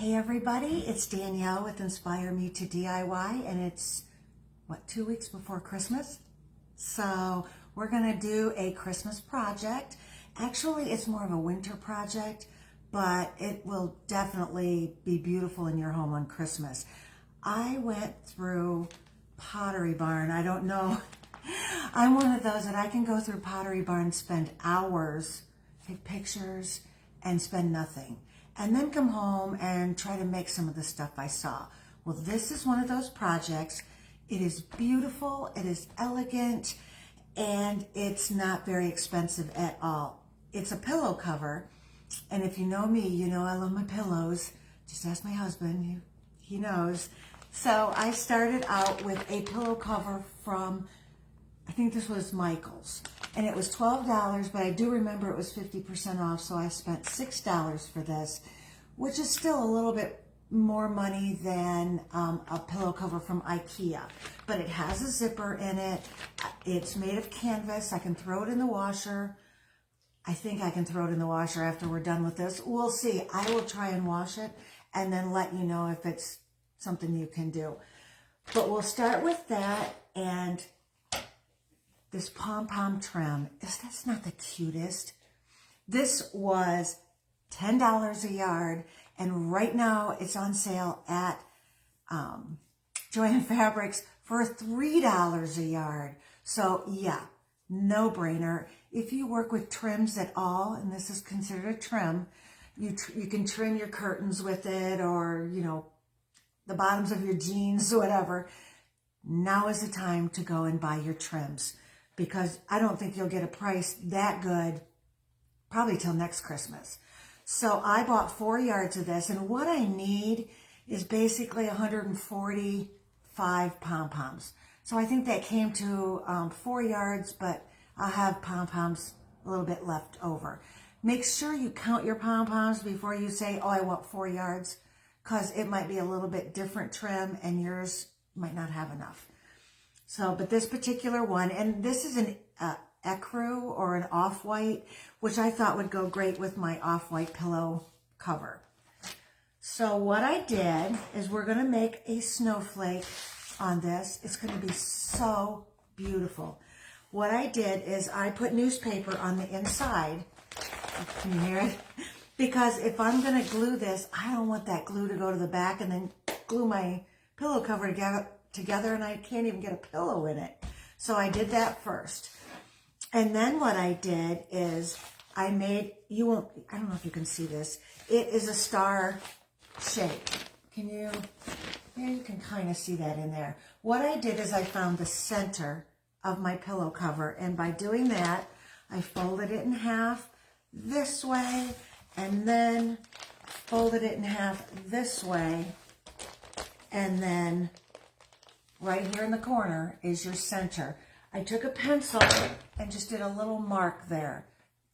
Hey everybody, it's Danielle with Inspire Me to DIY, and it's, 2 weeks before Christmas? So we're gonna do a Christmas project. Actually, it's more of a winter project, but it will definitely be beautiful in your home on Christmas. I went through Pottery Barn. I don't know. I'm one of those that I can go through Pottery Barn, spend hours, take pictures, and spend nothing. And then come home and try to make some of the stuff I saw. Well, this is one of those projects. It is beautiful, it is elegant, and it's not very expensive at all. It's a pillow cover, and if you know me, you know I love my pillows. Just ask my husband, he knows. So I started out with a pillow cover from, I think this was Michael's, and it was $12, but I do remember it was 50% off, so I spent $6 for this, which is still a little bit more money than a pillow cover from IKEA. But it has a zipper in it. It's made of canvas. I can throw it in the washer. I think I can throw it in the washer after we're done with this. We'll see. I will try and wash it and then let you know if it's something you can do. But we'll start with that, and this pom-pom trim. That's not the cutest. This was $10 a yard, and right now it's on sale at Joann Fabrics for $3 a yard. So yeah, no brainer. If you work with trims at all, and this is considered a trim, you can trim your curtains with it, or the bottoms of your jeans, whatever. Now is the time to go and buy your trims, because I don't think you'll get a price that good probably till next Christmas. So I bought 4 yards of this, and what I need is basically 145 pom-poms. So I think that came to 4 yards, but I'll have pom-poms a little bit left over. Make sure you count your pom-poms before you say, oh, I want 4 yards, because it might be a little bit different trim and yours might not have enough. So, but this particular one, and this is an ecru or an off-white, which I thought would go great with my off-white pillow cover. So what I did is we're going to make a snowflake on this. It's going to be so beautiful. What I did is I put newspaper on the inside. Can you hear it? Because if I'm going to glue this, I don't want that glue to go to the back and then glue my pillow cover together, and I can't even get a pillow in it. So I did that first. And then what I did is I made, I don't know if you can see this. It is a star shape. Yeah, you can kind of see that in there. What I did is I found the center of my pillow cover, and by doing that, I folded it in half this way, and then folded it in half this way, and then right here in the corner is your center. I took a pencil and just did a little mark there.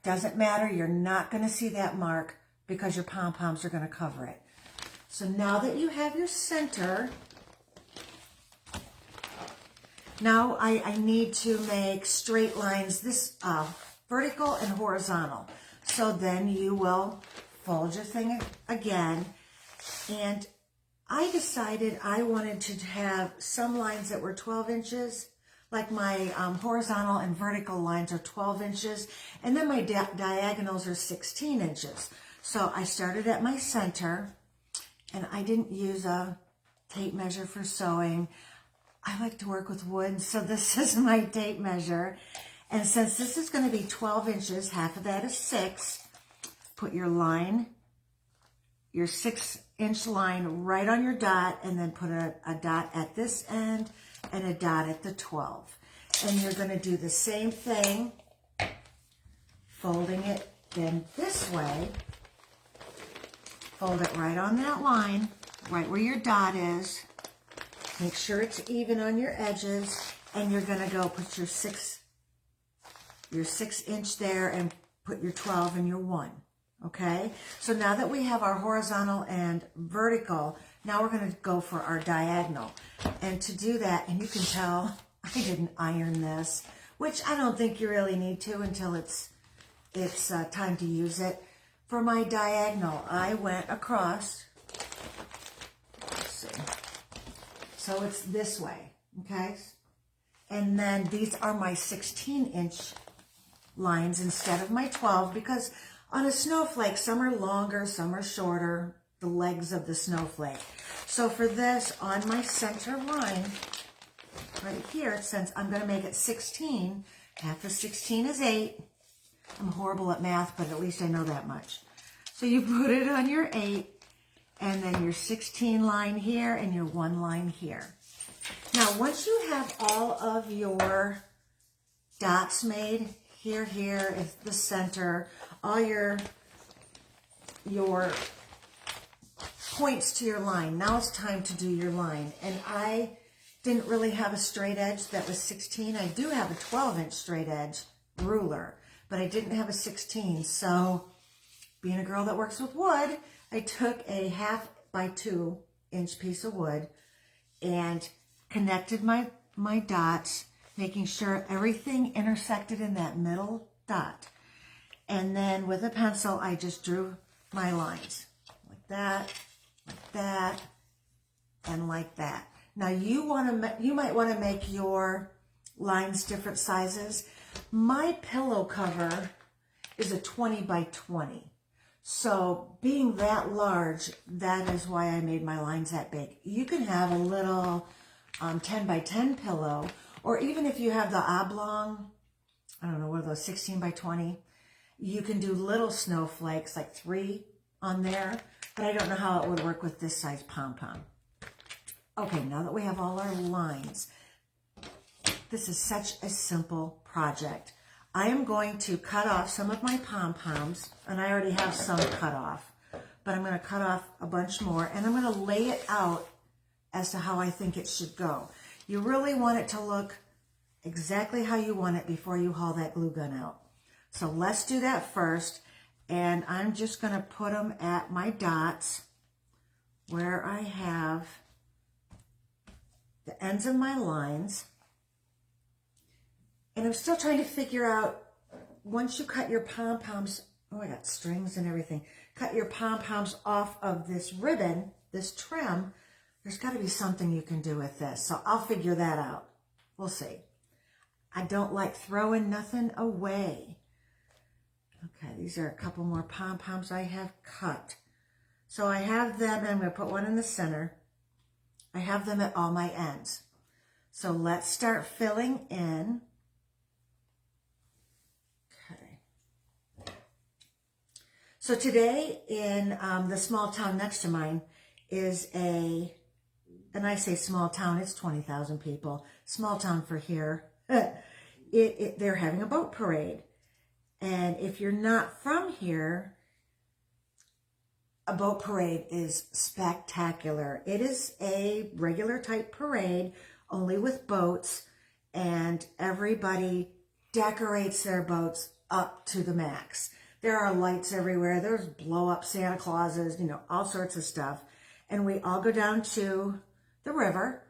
Doesn't matter, you're not going to see that mark because your pom-poms are going to cover it. So now that you have your center, now I need to make straight lines, this vertical and horizontal. So then you will fold your thing again, and I decided I wanted to have some lines that were 12 inches, like my horizontal and vertical lines are 12 inches, and then my diagonals are 16 inches. So I started at my center, and I didn't use a tape measure for sewing. I like to work with wood, so this is my tape measure. And since this is going to be 12 inches, half of that is 6, put your line, your 6-inch line right on your dot, and then put a dot at this end and a dot at the 12. And you're going to do the same thing, folding it then this way. Fold it right on that line, right where your dot is. Make sure it's even on your edges, and you're going to go put your 6-inch there and put your 12 and your 1. Okay, so now that we have our horizontal and vertical, now we're going to go for our diagonal. And to do that, and you can tell I didn't iron this, which I don't think you really need to until it's time to use it. For my diagonal, I went across So it's this way, okay? And then these are my 16-inch lines instead of my 12, because on a snowflake, some are longer, some are shorter, the legs of the snowflake. So for this, on my center line, right here, since I'm going to make it 16, half of 16 is 8. I'm horrible at math, but at least I know that much. So you put it on your 8, and then your 16 line here, and your 1 line here. Now, once you have all of your dots made, here is the center, all your points to your line. Now it's time to do your line. And I didn't really have a straight edge that was 16. I do have a 12-inch straight edge ruler, but I didn't have a 16. So being a girl that works with wood, I took a 1/2 by 2 inch piece of wood and connected my dots, making sure everything intersected in that middle dot. And then with a pencil, I just drew my lines like that, and like that. Now you might want to make your lines different sizes. My pillow cover is a 20 by 20. So being that large, that is why I made my lines that big. You can have a little 10 by 10 pillow, or even if you have the oblong, I don't know, what are those, 16 by 20? You can do little snowflakes, like 3 on there, but I don't know how it would work with this size pom-pom. Okay, now that we have all our lines, this is such a simple project. I am going to cut off some of my pom-poms, and I already have some cut off, but I'm going to cut off a bunch more, and I'm going to lay it out as to how I think it should go. You really want it to look exactly how you want it before you haul that glue gun out. So let's do that first, and I'm just going to put them at my dots where I have the ends of my lines. And I'm still trying to figure out, once you cut your pom-poms, oh, I got strings and everything, cut your pom-poms off of this ribbon, this trim, there's got to be something you can do with this. So I'll figure that out. We'll see. I don't like throwing nothing away. Okay, these are a couple more pom-poms I have cut. So I have them, and I'm going to put one in the center. I have them at all my ends. So let's start filling in. Okay. So today in the small town next to mine is and I say small town, it's 20,000 people. Small town for here. They're having a boat parade. And if you're not from here, a boat parade is spectacular. It is a regular type parade, only with boats, and everybody decorates their boats up to the max. There are lights everywhere. There's blow-up Santa Clauses, all sorts of stuff. And we all go down to the river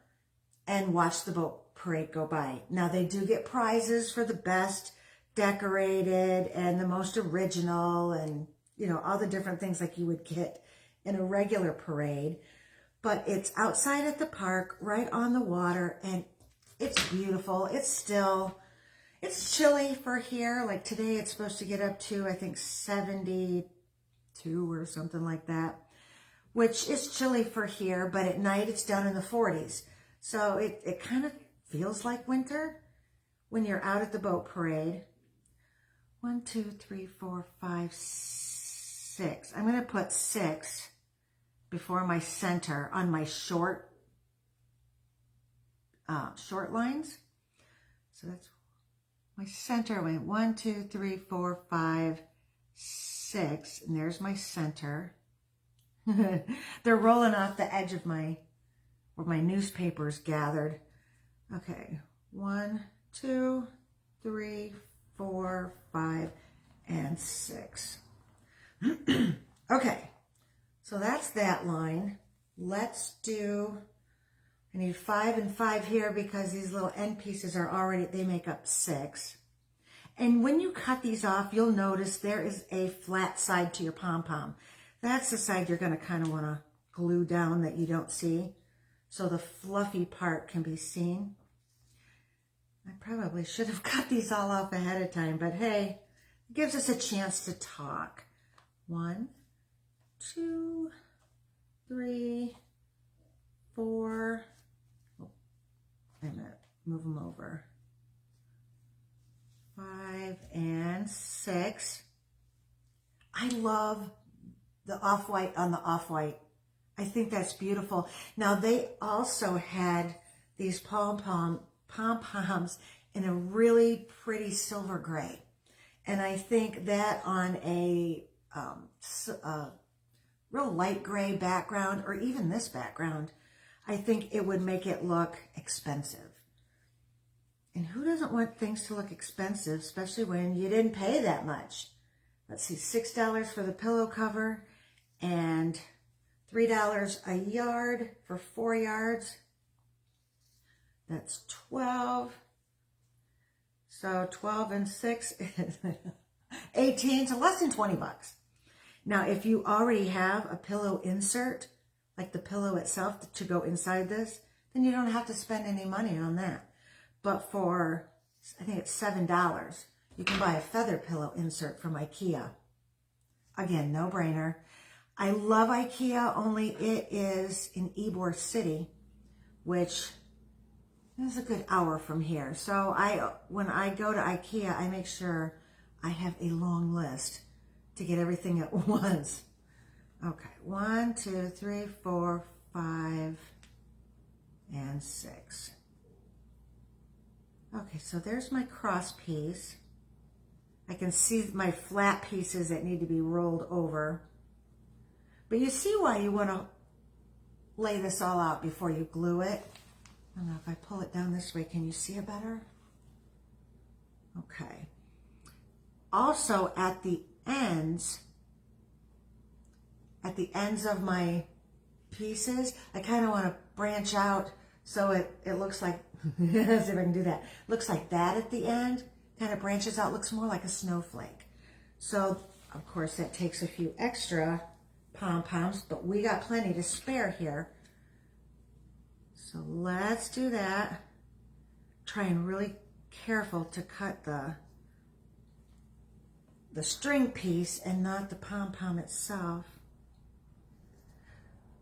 and watch the boat parade go by. Now, they do get prizes for the best decorated and the most original and, all the different things like you would get in a regular parade. But it's outside at the park, right on the water, and it's beautiful. It's chilly for here. Like today, it's supposed to get up to, I think, 72 or something like that, which is chilly for here, but at night it's down in the 40s. So it kind of feels like winter when you're out at the boat parade. 1, 2, 3, 4, 5, 6. I'm going to put 6 before my center on my short lines. So that's my center. 1, 2, 3, 4, 5, 6. And there's my center. They're rolling off the edge of where my newspaper's gathered. Okay, 1, 2, 3, 4, 5, and 6. Okay, so that's that line. Let's do, I need 5 and 5 here because these little end pieces are already, they make up 6. And when you cut these off, you'll notice there is a flat side to your pom-pom. That's the side you're going to kind of want to glue down that you don't see. so the fluffy part can be seen. I probably should have cut these all off ahead of time, but hey, it gives us a chance to talk. 1, 2, 3, 4. Oh, wait a minute, move them over. 5 and 6. I love the off-white on the off-white. I think that's beautiful. Now they also had these pom-poms in a really pretty silver gray. And I think that on a real light gray background, or even this background, I think it would make it look expensive. And who doesn't want things to look expensive, especially when you didn't pay that much? Let's see, $6 for the pillow cover and $3 a yard for 4 yards. That's 12. So 12 and 6 is 18, so less than 20 bucks. Now, if you already have a pillow insert, like the pillow itself to go inside this, then you don't have to spend any money on that. But for, I think it's $7, you can buy a feather pillow insert from IKEA. Again, no brainer. I love IKEA, only it is in Ybor City, which is a good hour from here. So when I go to IKEA, I make sure I have a long list to get everything at once. Okay, 1, 2, 3, 4, 5, and 6. Okay, so there's my cross piece. I can see my flat pieces that need to be rolled over. But you see why you want to lay this all out before you glue it. I don't know if I pull it down this way, can you see it better? Okay. Also at the ends of my pieces, I kind of want to branch out so it looks like, let's see if I can do that. Looks like that at the end, kind of branches out, looks more like a snowflake. So, of course, that takes a few extra pom-poms, but we got plenty to spare here. So let's do that. Trying really careful to cut the string piece and not the pom-pom itself.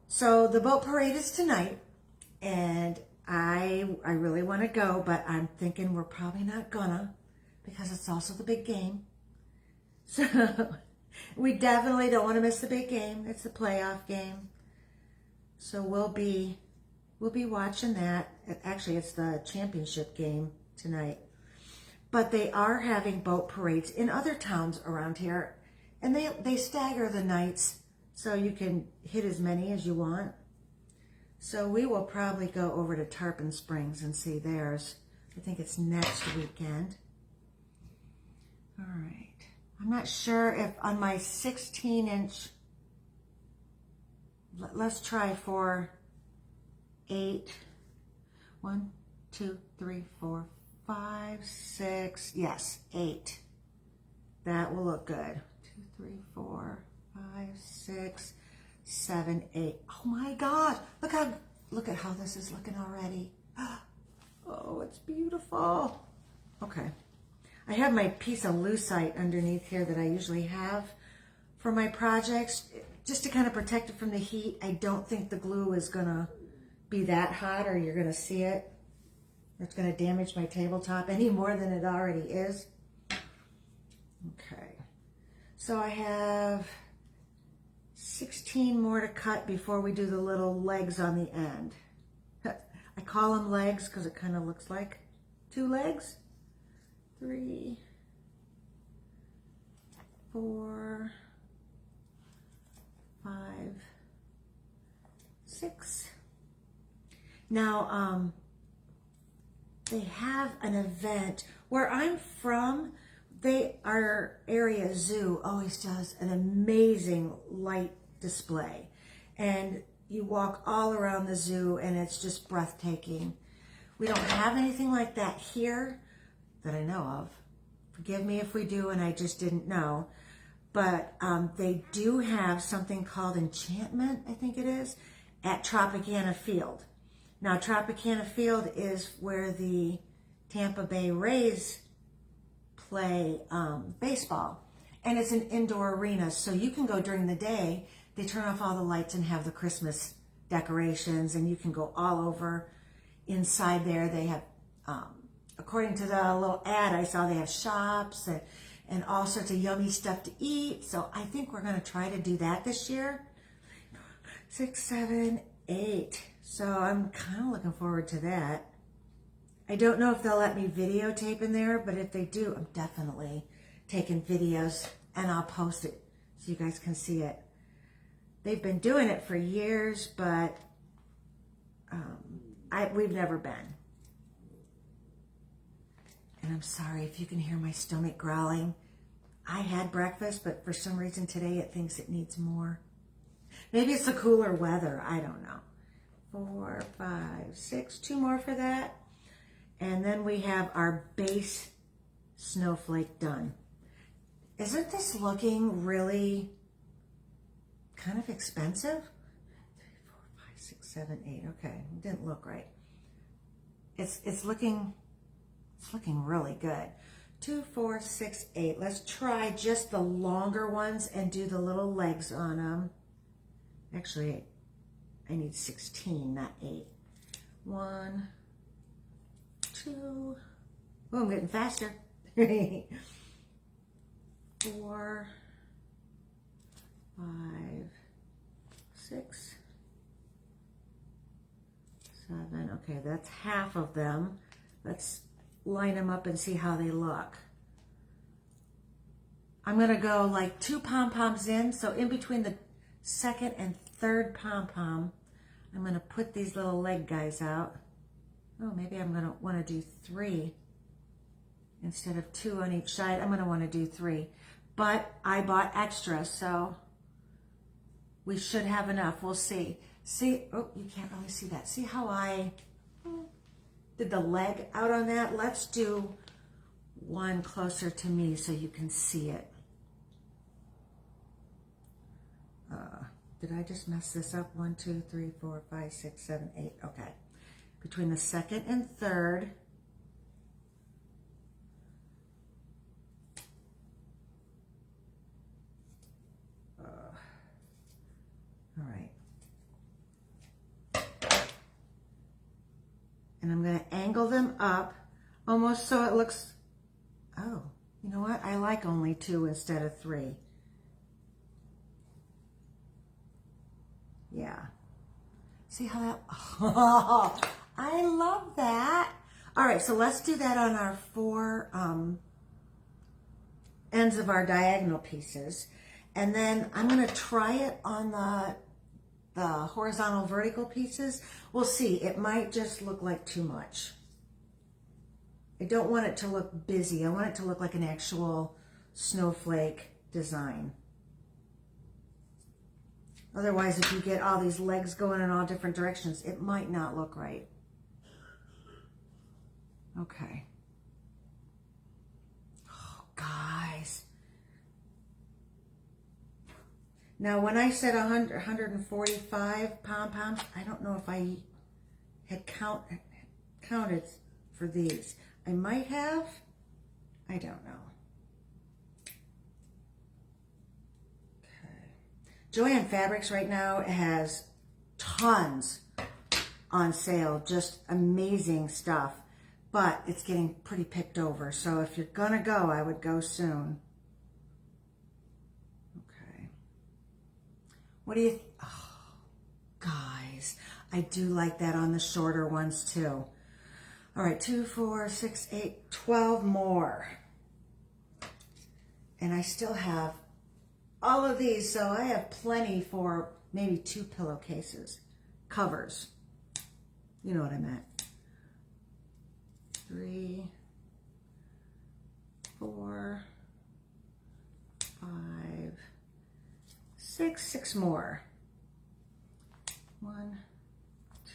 So the boat parade is tonight, and I really want to go, but I'm thinking we're probably not gonna, because it's also the big game. So we definitely don't want to miss the big game. It's the playoff game. So we'll be watching that. Actually, it's the championship game tonight. But they are having boat parades in other towns around here, and they stagger the nights so you can hit as many as you want. So we will probably go over to Tarpon Springs and see theirs. I think it's next weekend. All right. I'm not sure if on my 16-inch, let's try for 8. 1, 2, 3, 4, 5, 6. Yes, 8. That will look good. 2, 3, 4, 5, 6, 7, 8. Oh my God! Look at how this is looking already. Oh, it's beautiful. Okay. I have my piece of lucite underneath here that I usually have for my projects, just to kind of protect it from the heat. I don't think the glue is gonna be that hot, or you're gonna see it. It's gonna damage my tabletop any more than it already is. Okay. So I have 16 more to cut before we do the little legs on the end. I call them legs because it kind of looks like 2 legs. 3, 4, 5, 6. Now, they have an event where I'm from. Our area zoo always does an amazing light display, and you walk all around the zoo and it's just breathtaking. We don't have anything like that here that I know of. Forgive me if we do and I just didn't know, but they do have something called Enchantment, I think it is, at Tropicana Field. Now, Tropicana Field is where the Tampa Bay Rays play baseball. And it's an indoor arena, so you can go during the day. They turn off all the lights and have the Christmas decorations, and you can go all over inside there. They have, according to the little ad I saw, they have shops and all sorts of yummy stuff to eat. So I think we're going to try to do that this year. 6, 7, 8. So I'm kind of looking forward to that. I don't know if they'll let me videotape in there, but if they do, I'm definitely taking videos and I'll post it so you guys can see it. They've been doing it for years, but we've never been. And I'm sorry if you can hear my stomach growling. I had breakfast, but for some reason today it thinks it needs more. Maybe it's the cooler weather. I don't know. 4, 5, 6. 2 more for that. And then we have our base snowflake done. Isn't this looking really kind of expensive? 3, 4, 5, 6, 7, 8. Okay, it didn't look right. It's looking really good. 2, 4, 6, 8. Let's try just the longer ones and do the little legs on them. Actually, I need 16, not 8. 1, 2. Oh, I'm getting faster. 4, 5, 6, 7. Okay, that's half of them. Let's line them up and see how they look. I'm going to go like 2 pom-poms in. So in between the second and third pom-pom, I'm going to put these little leg guys out. Oh, maybe I'm going to want to do 3 instead of 2 on each side. I'm going to want to do 3. But I bought extra, so we should have enough. We'll see. See, oh, you can't really see that. See how I did the leg out on that? Let's do one closer to me so you can see it. Did I just mess this up? 1, 2, 3, 4, 5, 6, 7, 8. Okay. Between the second and third. All right. And I'm going to angle them up almost so it looks, oh, you know what? I like only 2 instead of 3. Yeah. See how that, oh, I love that. All right, so let's do that on our 4 ends of our diagonal pieces. And then I'm going to try it on the horizontal vertical pieces. We'll see. It might just look like too much. I don't want it to look busy. I want it to look like an actual snowflake design. Otherwise, if you get all these legs going in all different directions, it might not look right. Okay. Oh, guys. Now, when I said 145 pom-poms, I don't know if I had counted for these. I might have. I don't know. Joann Fabrics right now has tons on sale, just amazing stuff, but it's getting pretty picked over. So if you're gonna go, I would go soon. Okay. What do you, oh, guys, I do like that on the shorter ones too. All right, 2, 4, 6, 8, 12 more. And I still have all of these, so I have plenty for maybe 2 pillowcases, covers. You know what I meant. 3, 4, 5, 6, 6 more. 1,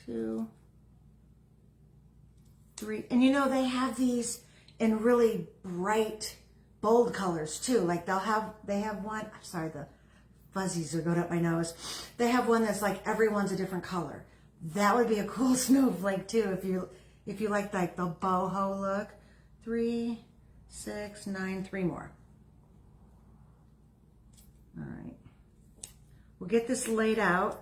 2, 3. And you know, they have these in really bright, bold colors too. Like they have one, I'm sorry, the fuzzies are going up my nose. They have one that's like everyone's a different color. That would be a cool snowflake too if you like the boho look. 3, 6, 9, 3 more. All right. We'll get this laid out.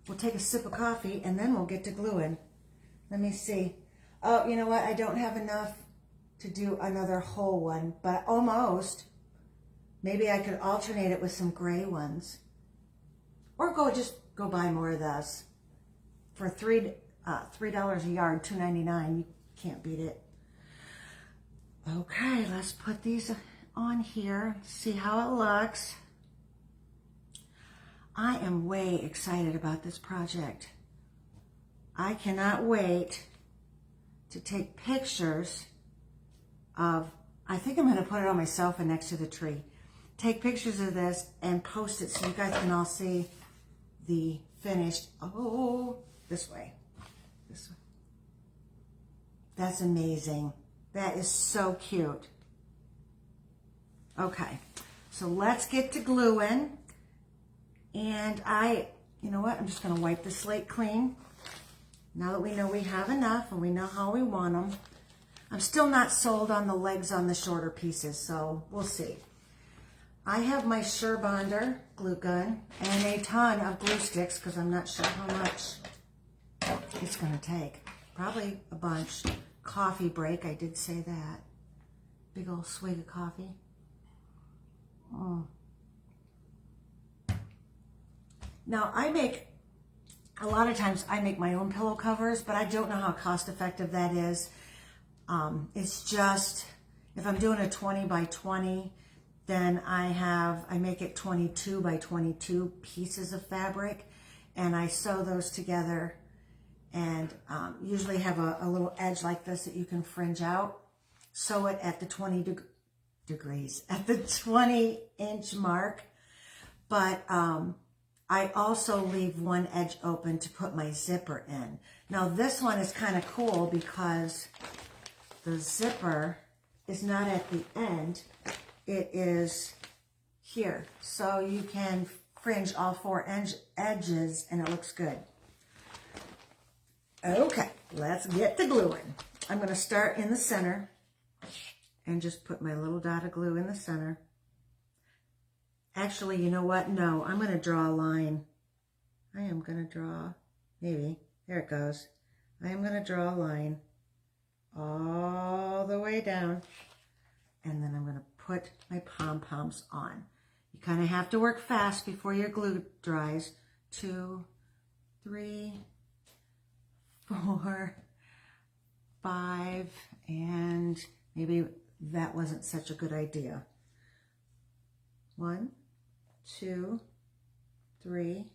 We'll take a sip of coffee and then we'll get to gluing. Let me see. Oh, you know what? I don't have enough to do another whole one, but almost. Maybe I could alternate it with some gray ones. Or just go buy more of this. For $3 a yard, $2.99. You can't beat it. Okay, let's put these on here. See how it looks. I am way excited about this project. I cannot wait to take pictures of, I think I'm going to put it on my sofa next to the tree. Take pictures of this and post it so you guys can all see the finished, this way. This way. That's amazing. That is so cute. Okay, so let's get to gluing. And you know what? I'm just going to wipe the slate clean. Now that we know we have enough and we know how we want them. I'm still not sold on the legs on the shorter pieces, so we'll see. I have my Surebonder glue gun and a ton of glue sticks because I'm not sure how much it's going to take. Probably a bunch. Coffee break, I did say that. Big old swig of coffee. Now, a lot of times I make my own pillow covers, but I don't know how cost effective that is. It's just, if I'm doing a 20 by 20, then I make it 22 by 22 pieces of fabric, and I sew those together, and usually have a little edge like this that you can fringe out. Sew it at the 20 degrees, at the 20-inch mark, but I also leave one edge open to put my zipper in. Now this one is kind of cool because the zipper is not at the end, it is here. So you can fringe all 4 edges and it looks good. Okay, let's get to gluing. I'm going to start in the center and just put my little dot of glue in the center. Actually, you know what? No, I'm going to draw a line. I am going to draw, maybe, there it goes. I am going to draw a line all the way down, and then I'm going to put my pom-poms on. You kind of have to work fast before your glue dries. 2, 3, 4, 5, and maybe that wasn't such a good idea. 1, 2, 3,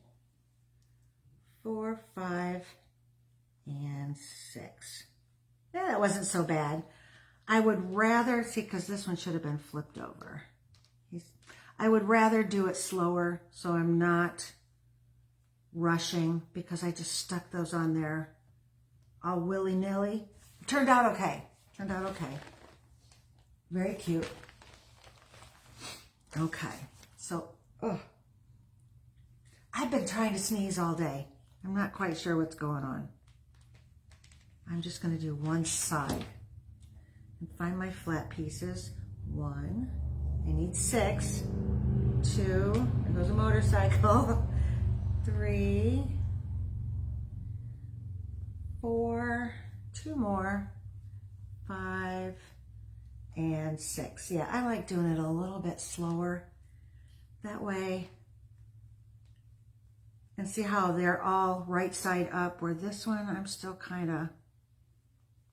4, 5, and 6. Yeah, that wasn't so bad. I would rather, see, because this one should have been flipped over. I would rather do it slower so I'm not rushing, because I just stuck those on there all willy-nilly. Turned out okay. Turned out okay. Very cute. Okay, so, I've been trying to sneeze all day. I'm not quite sure what's going on. I'm just going to do one side and find my flat pieces. 1, I need 6, 2, there goes a motorcycle, 3, 4, 2 more, 5, and 6. Yeah, I like doing it a little bit slower. That way, and see how they're all right side up, where this one, I'm still kind of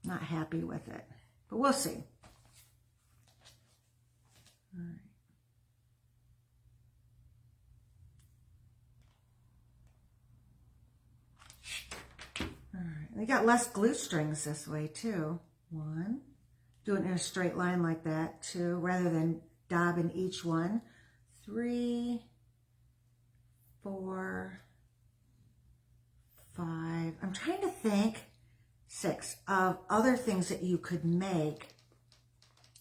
not happy with it. But we'll see. All right. All right. We got less glue strings this way too. 1. Do it in a straight line like that. 2, rather than dabbing each one. 3, 4, 5. I'm trying to think. 6 of other things that you could make.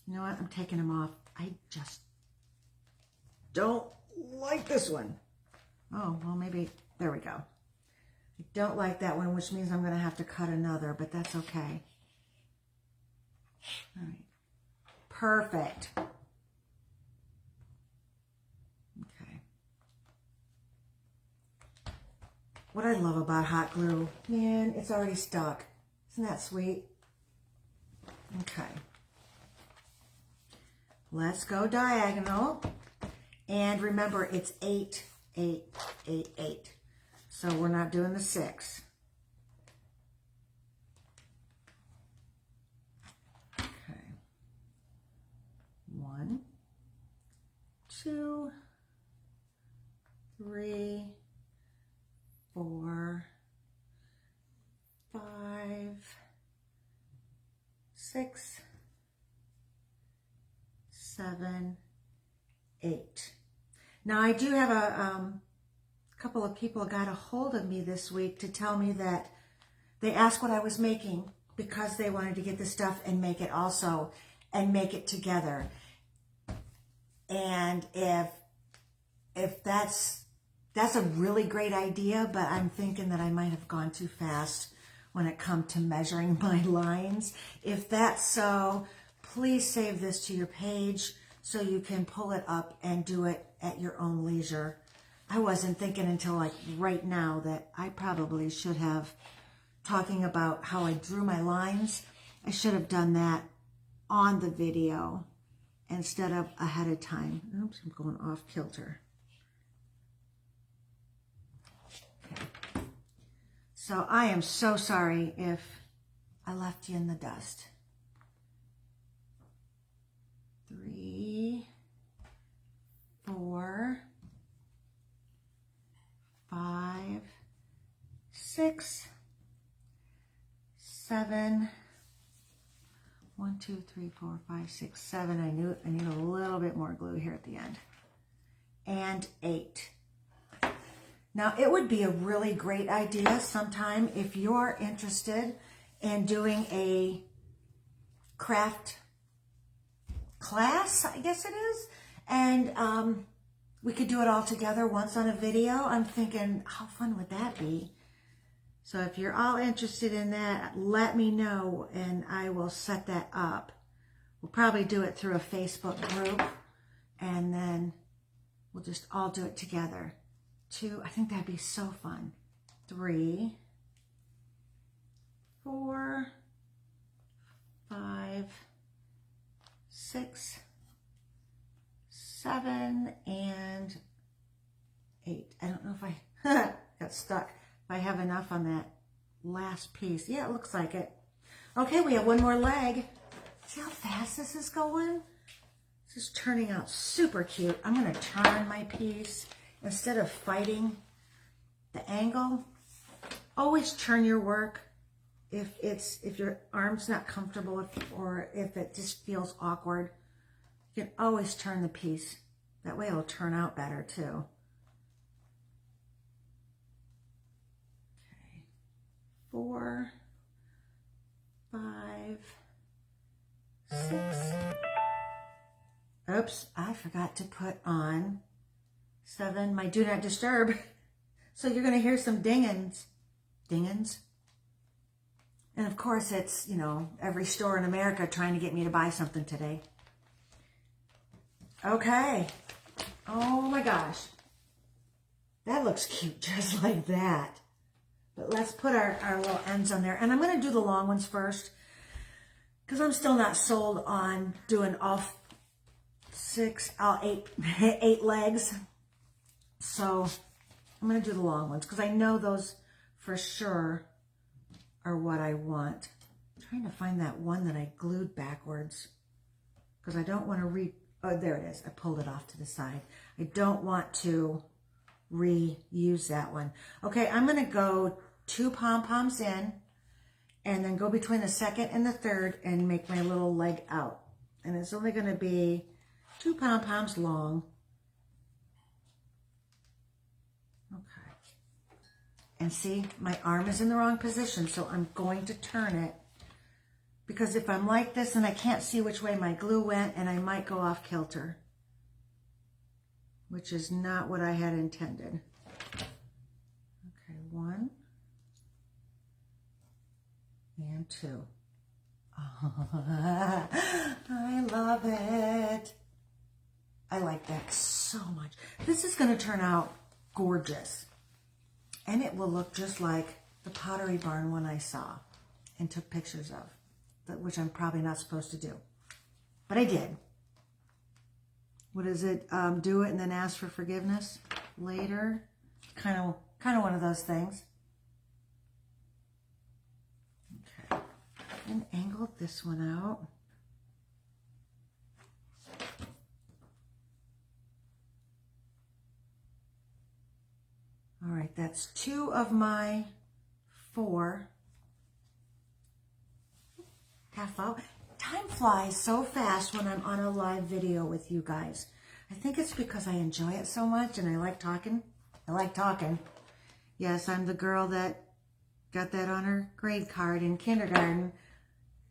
You know what? I'm taking them off. I just don't like this one. Oh, well, maybe, there we go. I don't like that one, which means I'm going to have to cut another, but that's okay. All right. Perfect. Okay. What I love about hot glue, man, it's already stuck. Isn't that sweet? Okay. Let's go diagonal. And remember, it's 8, 8, 8, 8. So we're not doing the 6. Okay. 1, 2, 3, 4, 5, 6, 7, 8. Now I do have a couple of people got a hold of me this week to tell me that they asked what I was making because they wanted to get this stuff and make it also and make it together. And if that's a really great idea, but I'm thinking that I might have gone too fast when it comes to measuring my lines. If that's so, please save this to your page so you can pull it up and do it at your own leisure. I wasn't thinking until like right now that I probably should have, talking about how I drew my lines, I should have done that on the video instead of ahead of time. Oops, I'm going off kilter. Okay. So I am so sorry if I left you in the dust. 3, 4, 5, 6, 7. 1, 2, 3, 4, 5, 6, 7. I need a little bit more glue here at the end. And 8. Now, it would be a really great idea sometime if you're interested in doing a craft class, I guess it is, and we could do it all together once on a video. I'm thinking, how fun would that be? So if you're all interested in that, let me know and I will set that up. We'll probably do it through a Facebook group and then we'll just all do it together. 2, I think that'd be so fun. 3, 4, 5, 6, 7, and 8. I don't know if I got stuck. If I have enough on that last piece. Yeah, it looks like it. Okay, we have one more leg. See how fast this is going? This is turning out super cute. I'm going to turn my piece instead of fighting the angle. Always turn your work if your arm's not comfortable or if it just feels awkward. You can always turn the piece. That way it'll turn out better too. Okay. 4, 5, 6. Oops, I forgot to put on 7, my do not disturb. So you're going to hear some dingins. Dingins. And of course it's, you know, every store in America trying to get me to buy something today. Okay. Oh my gosh. That looks cute just like that. But let's put our little ends on there. And I'm going to do the long ones first because I'm still not sold on doing all 8 legs. So I'm going to do the long ones because I know those for sure are what I want. I'm trying to find that one that I glued backwards because I don't want to oh, there it is. I pulled it off to the side. I don't want to reuse that one. Okay, I'm going to go 2 pom-poms in and then go between the second and the third and make my little leg out. And it's only going to be 2 pom-poms long. Okay. And see, my arm is in the wrong position, so I'm going to turn it. Because if I'm like this and I can't see which way my glue went, and I might go off kilter, which is not what I had intended. Okay, 1, and 2. I love it. I like that so much. This is going to turn out gorgeous. And it will look just like the Pottery Barn one I saw and took pictures of, which I'm probably not supposed to do. But I did. What is it? Do it and then ask for forgiveness later. Kind of one of those things. Okay. And angled this one out. All right, that's 2 of my 4. Half out. Time flies so fast when I'm on a live video with you guys. I think it's because I enjoy it so much and I like talking. I like talking. Yes, I'm the girl that got that on her grade card in kindergarten.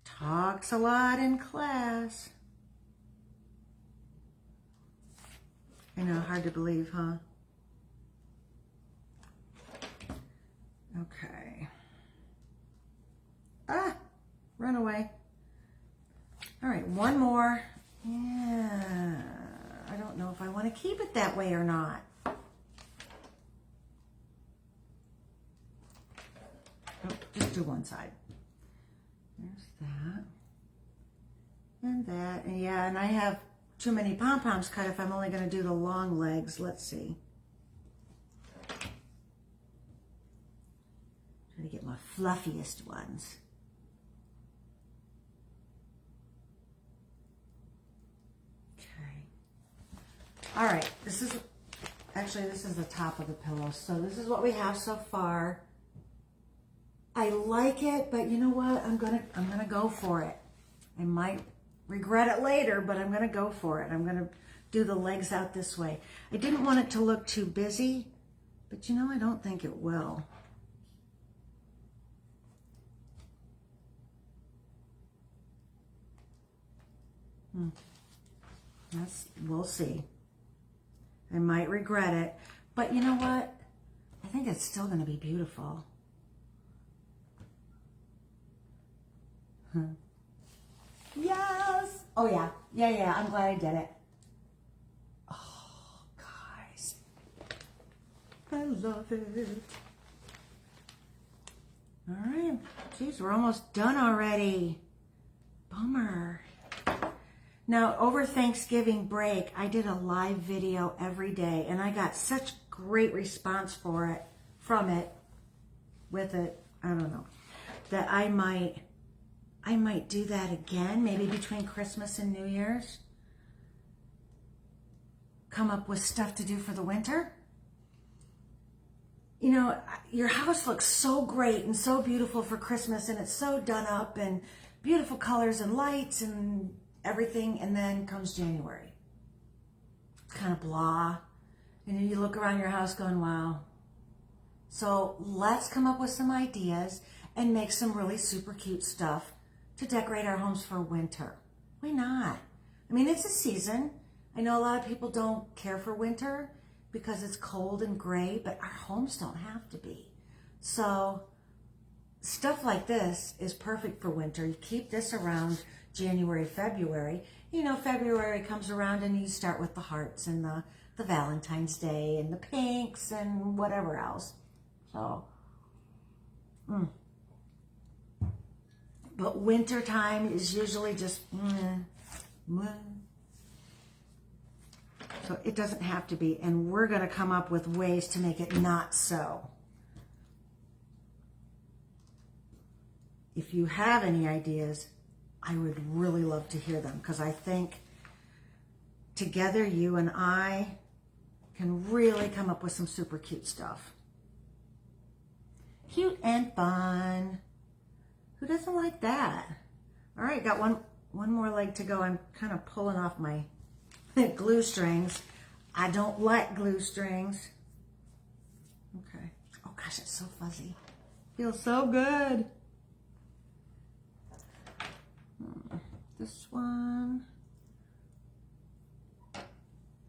Talks a lot in class. I know, hard to believe, huh? Okay. Ah, run away. All right, one more. Yeah, I don't know if I want to keep it that way or not. Oh, just do one side. There's that. And that. And yeah, and I have too many pom-poms cut if I'm only going to do the long legs. Let's see. Try to get my fluffiest ones. All right, this is the top of the pillow. So this is what we have so far. I like it, but you know what? I'm gonna go for it. I might regret it later, but I'm gonna go for it. I'm gonna do the legs out this way. I didn't want it to look too busy, but you know, I don't think it will. We'll see. I might regret it, but you know what? I think it's still going to be beautiful. Yes! Oh yeah. Yeah, I'm glad I did it. Oh, guys. I love it. All right. Geez, we're almost done already. Bummer. Now, over Thanksgiving break, I did a live video every day, and I got such great response from it, I don't know, that I might do that again, maybe between Christmas and New Year's. Come up with stuff to do for the winter. You know, your house looks so great and so beautiful for Christmas, and it's so done up and beautiful colors and lights and everything, and then comes January. It's kind of blah. And you look around your house going, wow. So let's come up with some ideas and make some really super cute stuff to decorate our homes for winter. Why not? I mean, it's a season. I know a lot of people don't care for winter because it's cold and gray, but our homes don't have to be. So stuff like this is perfect for winter. You keep this around January, February. You know, February comes around and you start with the hearts and the Valentine's Day and the pinks and whatever else. So, but winter time is usually just, so it doesn't have to be. And we're going to come up with ways to make it not so. If you have any ideas, I would really love to hear them, because I think together you and I can really come up with some super cute stuff. Cute and fun. Who doesn't like that? All right, got one more leg to go. I'm kind of pulling off my glue strings. I don't like glue strings. Okay. Oh gosh, it's so fuzzy. Feels so good. This one.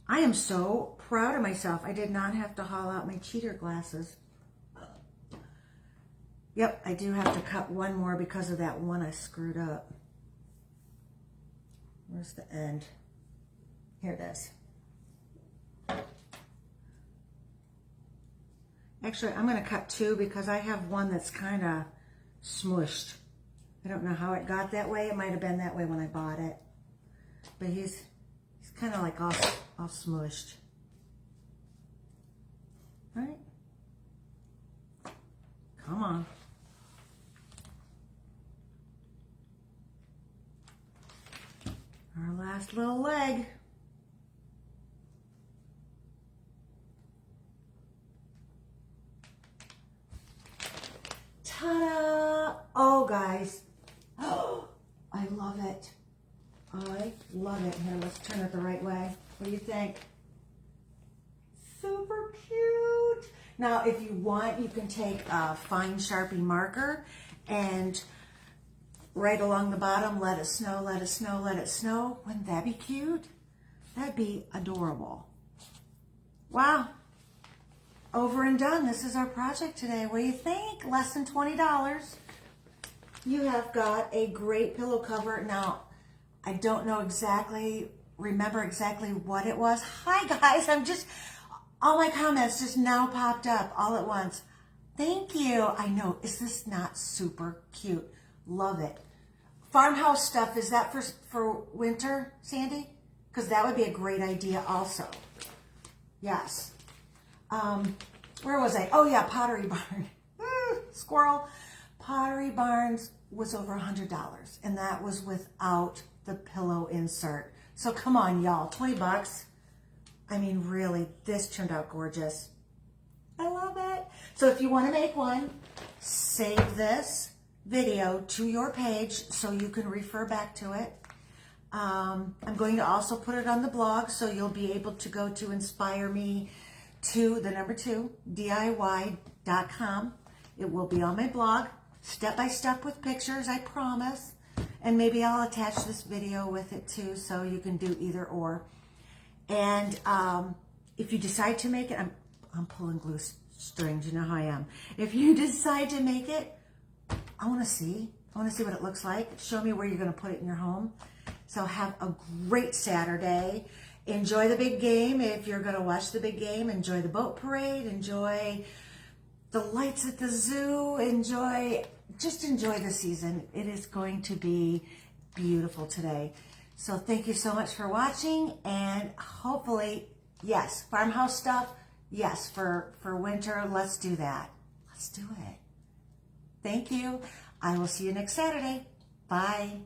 I am so proud of myself. I did not have to haul out my cheater glasses. Yep, I do have to cut one more because of that one I screwed up. Where's the end? Here it is. Actually, I'm going to cut two because I have one that's kind of smushed. I don't know how it got that way. It might have been that way when I bought it. But he's kind of like all smushed. Right? Come on. Our last little leg. Ta-da! Oh, guys. Oh, I love it. I love it. Here, let's turn it the right way. What do you think? Super cute. Now, if you want, you can take a fine Sharpie marker and right along the bottom, let it snow, let it snow, let it snow. Wouldn't that be cute? That'd be adorable. Wow. Over and done. This is our project today. What do you think? Less than $20. You have got a great pillow cover. Now, I don't know remember exactly what it was. Hi guys, all my comments just now popped up all at once. Thank you. I know, is this not super cute? Love it. Farmhouse stuff, is that for winter, Sandy? Because that would be a great idea also. Yes. Where was I? Oh yeah, Pottery Barn. Squirrel. Pottery Barns was over $100, and that was without the pillow insert. So come on, y'all, 20 bucks. I mean, really, this turned out gorgeous. I love it. So if you want to make one, save this video to your page so you can refer back to it. I'm going to also put it on the blog, so you'll be able to go to inspire me to the number 2 DIY.com. It will be on my blog, step by step with pictures, I promise. And maybe I'll attach this video with it too, so you can do either or. And if you decide to make it, I'm pulling glue strings, you know how I am. If you decide to make it, I want to see what it looks like. Show me where you're going to put it in your home. So have a great Saturday. Enjoy the big game. If you're going to watch the big game, enjoy the boat parade, enjoy the lights at the zoo, just enjoy the season. It is going to be beautiful today. So thank you so much for watching, and hopefully, yes, farmhouse stuff, yes, for winter, let's do that. Let's do it. Thank you. I will see you next Saturday. Bye.